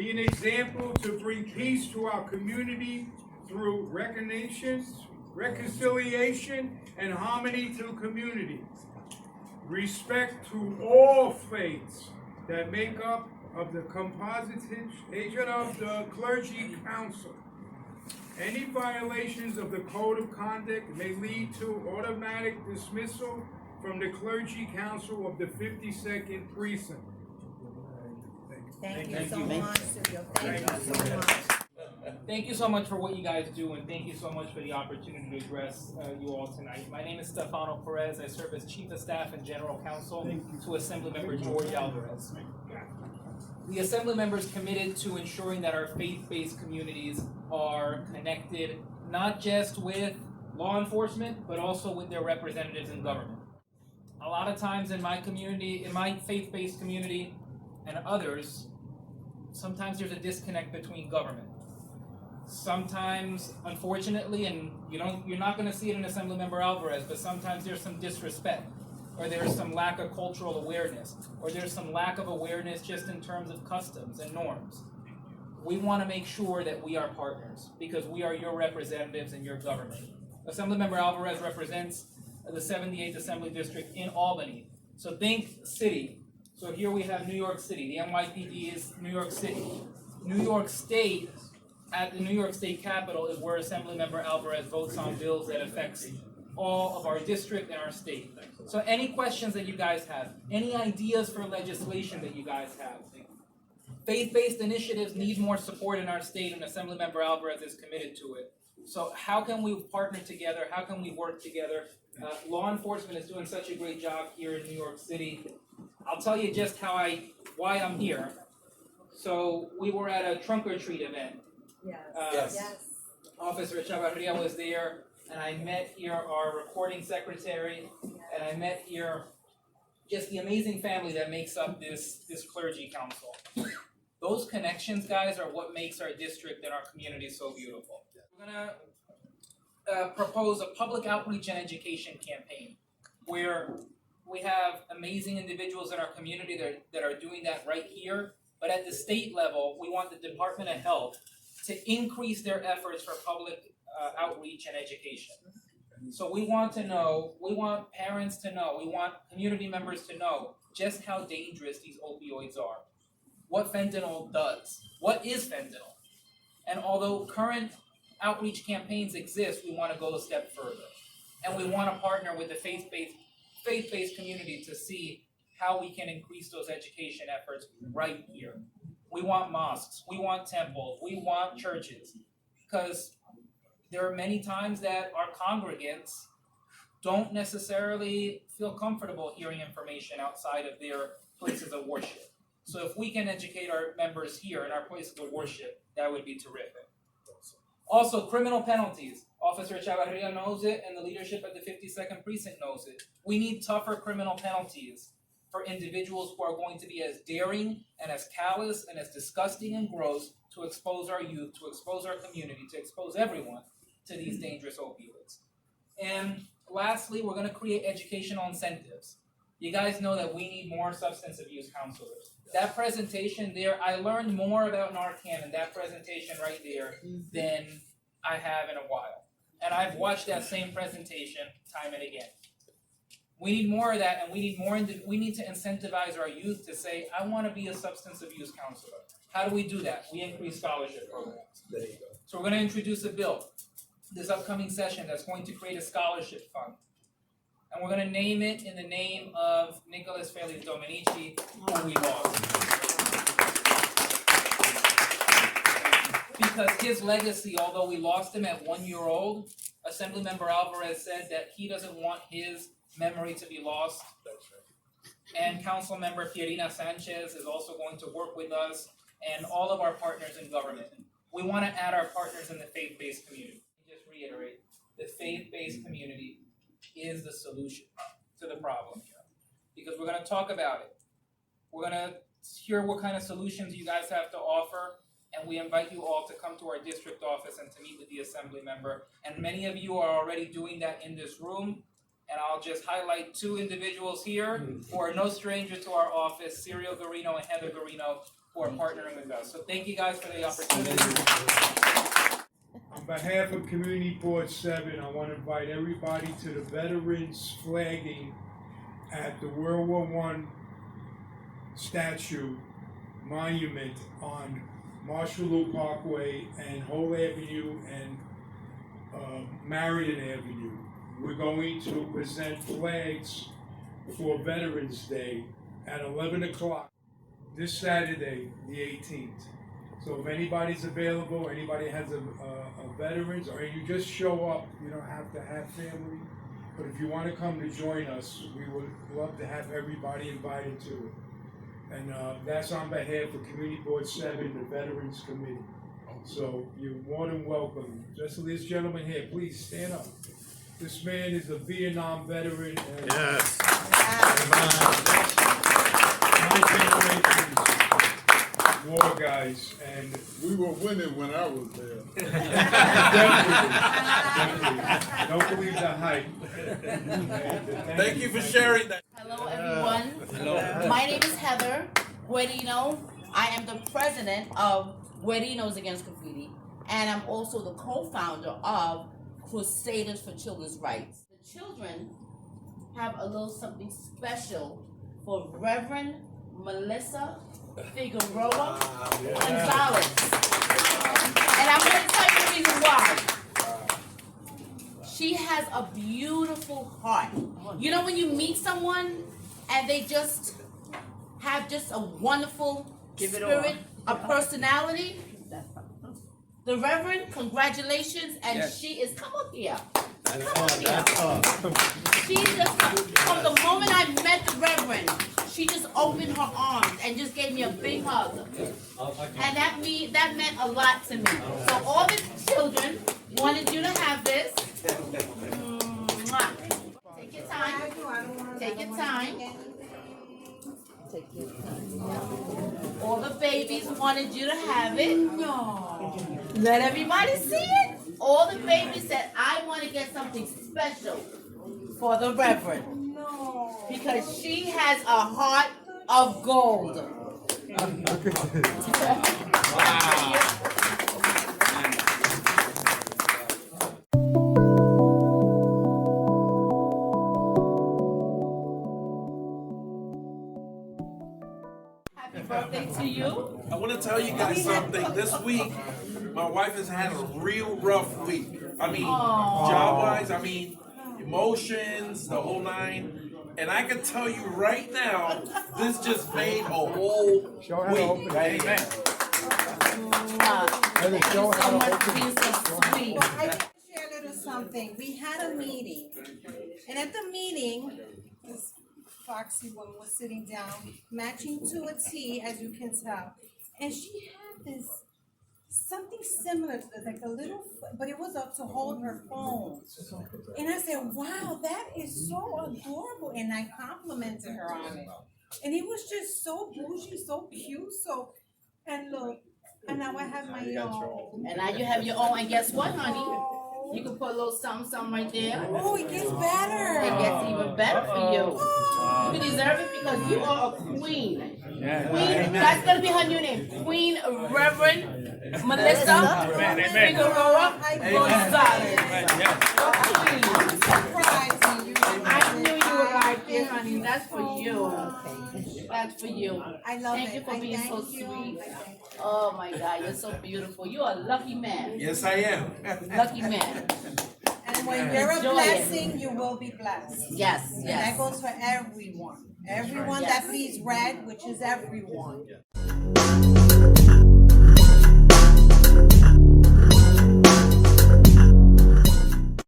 Be an example to bring peace to our community through recognition, reconciliation, and harmony to community. Respect to all faiths that make up of the composition of the Clergy Council. Any violations of the Code of Conduct may lead to automatic dismissal from the Clergy Council of the 52nd Precinct. Thank you so much, Silvio. Thank you so much. Thank you so much for what you guys do, and thank you so much for the opportunity to address you all tonight. My name is Stefano Perez. I serve as Chief of Staff and General Counsel to Assemblymember George Alvarez. The Assembly members committed to ensuring that our faith-based communities are connected not just with law enforcement, but also with their representatives in government. A lot of times in my community, in my faith-based community and others, sometimes there's a disconnect between government. Sometimes, unfortunately, and you're not going to see it in Assemblymember Alvarez, but sometimes there's some disrespect, or there's some lack of cultural awareness, or there's some lack of awareness just in terms of customs and norms. We want to make sure that we are partners, because we are your representatives in your government. Assemblymember Alvarez represents the 78th Assembly District in Albany. So think city. So here we have New York City. The NYPD is New York City. New York State, at the New York State Capitol, is where Assemblymember Alvarez votes on bills that affects all of our district and our state. So any questions that you guys have, any ideas for legislation that you guys have, faith-based initiatives need more support in our state, and Assemblymember Alvarez is committed to it. So how can we partner together? How can we work together? Law enforcement is doing such a great job here in New York City. I'll tell you just why I'm here. So we were at a trunk or treat event. Yes. Officer Chavarria was there, and I met here our recording secretary, and I met here just the amazing family that makes up this clergy council. Those connections, guys, are what makes our district and our community so beautiful. We're gonna propose a public outreach and education campaign where we have amazing individuals in our community that are doing that right here, but at the state level, we want the Department of Health to increase their efforts for public outreach and education. So we want to know, we want parents to know, we want community members to know just how dangerous these opioids are, what fentanyl does, what is fentanyl. And although current outreach campaigns exist, we want to go a step further. And we want to partner with the faith-based community to see how we can increase those education efforts right here. We want mosques, we want temples, we want churches, because there are many times that our congregants don't necessarily feel comfortable hearing information outside of their places of worship. So if we can educate our members here in our places of worship, that would be terrific. Also, criminal penalties. Officer Chavarria knows it, and the leadership at the 52nd Precinct knows it. We need tougher criminal penalties for individuals who are going to be as daring and as callous and as disgusting and gross to expose our youth, to expose our community, to expose everyone to these dangerous opioids. And lastly, we're going to create educational incentives. You guys know that we need more substance abuse counselors. That presentation there, I learned more about Narcan in that presentation right there than I have in a while. And I've watched that same presentation time and again. We need more of that, and we need to incentivize our youth to say, I want to be a substance abuse counselor. How do we do that? We increase scholarship programs. There you go. So we're going to introduce a bill this upcoming session that's going to create a scholarship fund. And we're going to name it in the name of Nicholas Feliz Dominici, who we lost. Because his legacy, although we lost him at 1 year old, Assemblymember Alvarez said that he doesn't want his memory to be lost. And Councilmember Pierina Sanchez is also going to work with us and all of our partners in government. We want to add our partners in the faith-based community. Just reiterate, the faith-based community is the solution to the problem here. Because we're going to talk about it. We're going to hear what kind of solutions you guys have to offer, and we invite you all to come to our district office and to meet with the assembly member. And many of you are already doing that in this room. And I'll just highlight two individuals here who are no stranger to our office, Cyril Garino and Heather Garino, who are partnering with us. So thank you guys for the opportunity. On behalf of Community Board 7, I want to invite everybody to the Veterans flagging at the World War I statue monument on Marshall Parkway and Whole Avenue and Marion Avenue. We're going to present flags for Veterans Day at 11 o'clock this Saturday, the 18th. So if anybody's available, anybody has a veterans, or you just show up, you don't have to have family, but if you want to come to join us, we would love to have everybody invited to it. And that's on behalf of Community Board 7, the Veterans Committee. So you're more than welcome. Just this gentleman here, please stand up. This man is a Vietnam veteran. And Yes. My generation's war guys, and We were winning when I was there. definitely. Don't believe the hype. Thank you for sharing that. Hello, everyone. My name is Heather Guerino. I am the president of Guerinos Against Graffiti, and I'm also the co-founder of Crusaders for Children's Rights. The children have a little something special for Reverend Melissa Figueroa Gonzalez. And I'm going to tell you the reason why. She has a beautiful heart. You know when you meet someone and they just have just a wonderful spirit, a personality? The Reverend, congratulations, and she is, come up here. Come up here. She just, from the moment I met the Reverend, she just opened her arms and just gave me a big hug. And that meant a lot to me. So all the children wanted you to have this. Mwah. Take your time. Take your time. All the babies wanted you to have it. Let everybody see it. All the babies said, I want to get something special for the Reverend. Because she has a heart of gold. Happy birthday to you. I want to tell you guys something. This week, my wife has had a real rough week. I mean, job-wise, emotions, the whole nine. And I can tell you right now, this just made a whole week. Amen. Thank you so much for being so sweet. Well, I want to share a little something. We had a meeting, and at the meeting, this foxy woman was sitting down, matching to a T, as you can tell, and she had this something similar to this, like a little, but it was up to hold her phone. And I said, "Wow, that is so adorable," and I complimented her on it. And it was just so bougie, so cute, so. And look, and now I have my own. And now you have your own, and guess what, honey? You can put a little something right there. Oh, it gets better. It gets even better for you. You deserve it because you are a queen. Queen, that's gonna be her new name. Queen Reverend Melissa Figueroa Gonzalez. I knew you were right there, honey. That's for you. That's for you. I love Thank it. you for being Thank so you. sweet. Oh my God, you're so beautiful. You're a lucky man. Yes, I am. Lucky man. And when you're a Enjoy it. blessing, you will be blessed. Yes, And that yes. goes for everyone. Everyone Yes. that bleeds red, which is everyone.